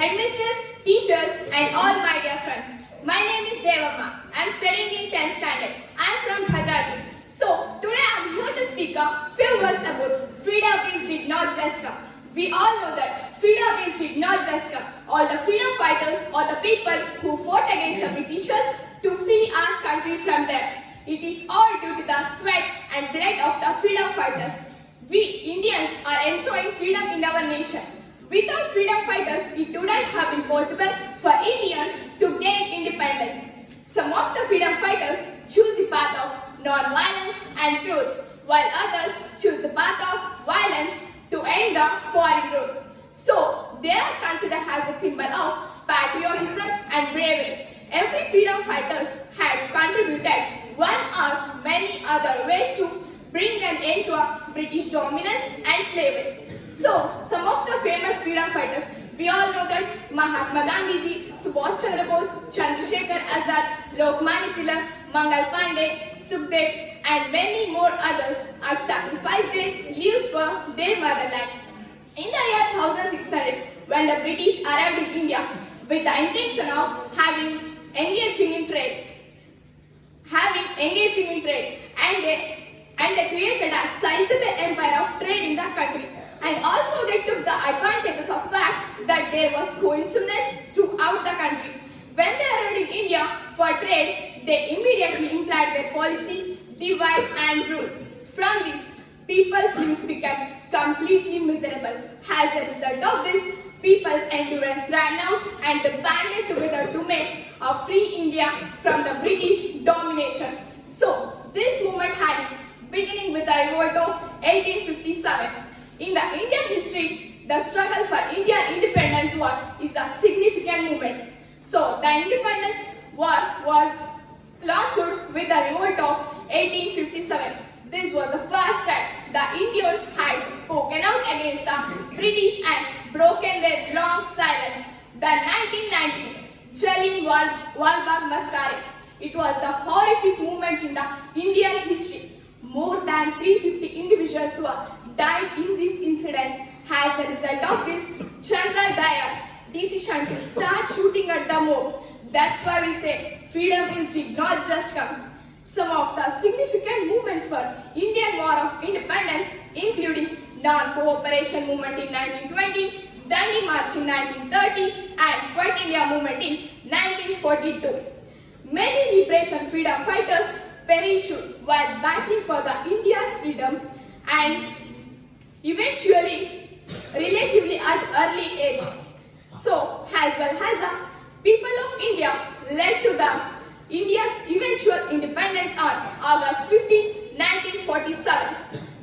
headmistress, teachers and all my dear friends. My name is Devamma. I am studying in 10th standard. I am from Bhadragi. So, today I am here to speak a few words about freedom is did not just come. We all know that freedom is did not just come. All the freedom fighters or the people who fought against the Britishers to free our country from them. It is all due to the sweat and blood of the freedom fighters. We Indians are enjoying freedom in our nation. Without freedom fighters, it wouldn't have been possible for Indians to gain independence. Some of the freedom fighters choose the path of non-violence and truth, while others choose the path of violence to end the foreign rule. So, they are considered as a symbol of patriotism and bravery. Every freedom fighters had contributed one or many other ways to bring an end to British dominance and slavery. So, some of the famous freedom fighters, we all know that Mahatma Gandhi, Subhash Chandra Bose, Chandrasekhar Azad, Lokmanya Tilak, Mangal Pandey, Sukhdev and many more others have sacrificed their lives for their motherland. In the year 1600, when the British arrived in India with the intention of engaging in trade, and they created a sizable empire of trade in the country. And also they took the advantages of fact that there was cohesiveness throughout the country. When they arrived in India for trade, they immediately implied their policy, divide and rule. From this, people's lives became completely miserable. As a result of this, people's endurance ran out and they banded together to make a free India from the British domination. So, this movement had its beginning with the revolt of 1857. In the Indian history, the struggle for Indian independence war is a significant movement. So, the independence war was launched with the revolt of 1857. This was the first time the Indians had spoken out against the British and broken their long silence. The 1919 Jallianwala Massacre. It was the horrific moment in the Indian history. More than 350 individuals died in this incident. As a result of this, Chandra Dayal decision to start shooting at the mob. That's why we say freedom did not just come. Some of the significant movements for Indian War of Independence, including Non-Cooperation Movement in 1920, Dandi March in 1930, and Quit India Movement in 1942. Many liberation freedom fighters perished while battling for the India's freedom and eventually relatively at early age. So, as well as the people of India led to the India's eventual independence on August 15, 1947.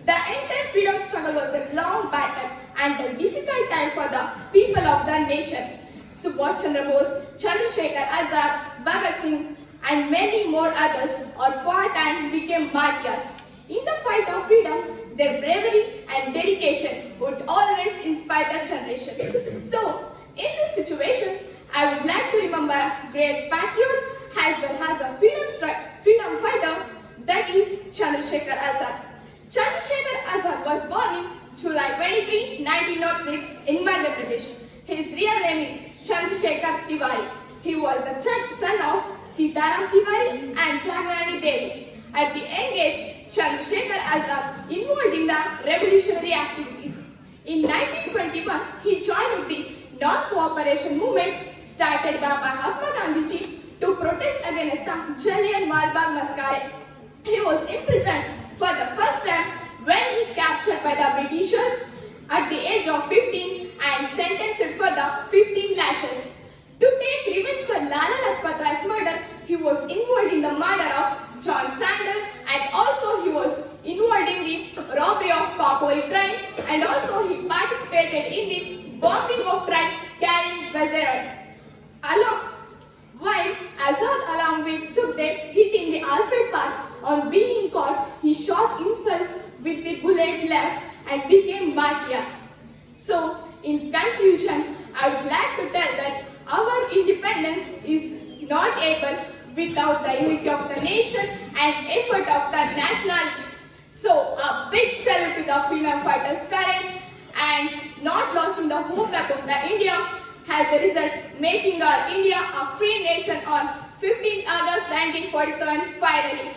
The entire freedom struggle was a long battle and a difficult time for the people of the nation. Subhash Chandra Bose, Chandrasekhar Azad, Bhagat Singh and many more others all fought and became martyrs. In the fight of freedom, their bravery and dedication would always inspire the generation. So, in this situation, I would like to remember a great patriot as well as a freedom fighter, that is Chandrasekhar Azad. Chandrasekhar Azad was born in July 23, 1906 in Madhya Pradesh. His real name is Chandrasekhar Tiwari. He was the son of Sitaram Tiwari and Jagrani Devi. At the young age, Chandrasekhar Azad involved in the revolutionary activities. In 1921, he joined with the Non-Cooperation Movement started by Mahatma Gandhi to protest against the Jallianwala Massacre. He was imprisoned for the first time when he captured by the Britishers at the age of 15 and sentenced for the 15 lashes. To take revenge for Lala Lajpat Rai's murder, he was involved in the murder of John Sandal and also he was involved in the robbery of Kapoli train and also he participated in the bombing of train carrying Wazirat. While Azad along with Sukhdev hit in the Alfred Park, on being caught, he shot himself with the bullet left and became martyr. So, in conclusion, I would like to tell that our independence is not able without the unity of the nation and effort of the nationalists. So, a big salute to the freedom fighters' courage and not losing the hope about the India as a result making our India a free nation on 15th August 1947 finally.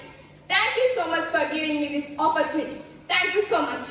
Thank you so much for giving me this opportunity. Thank you so much.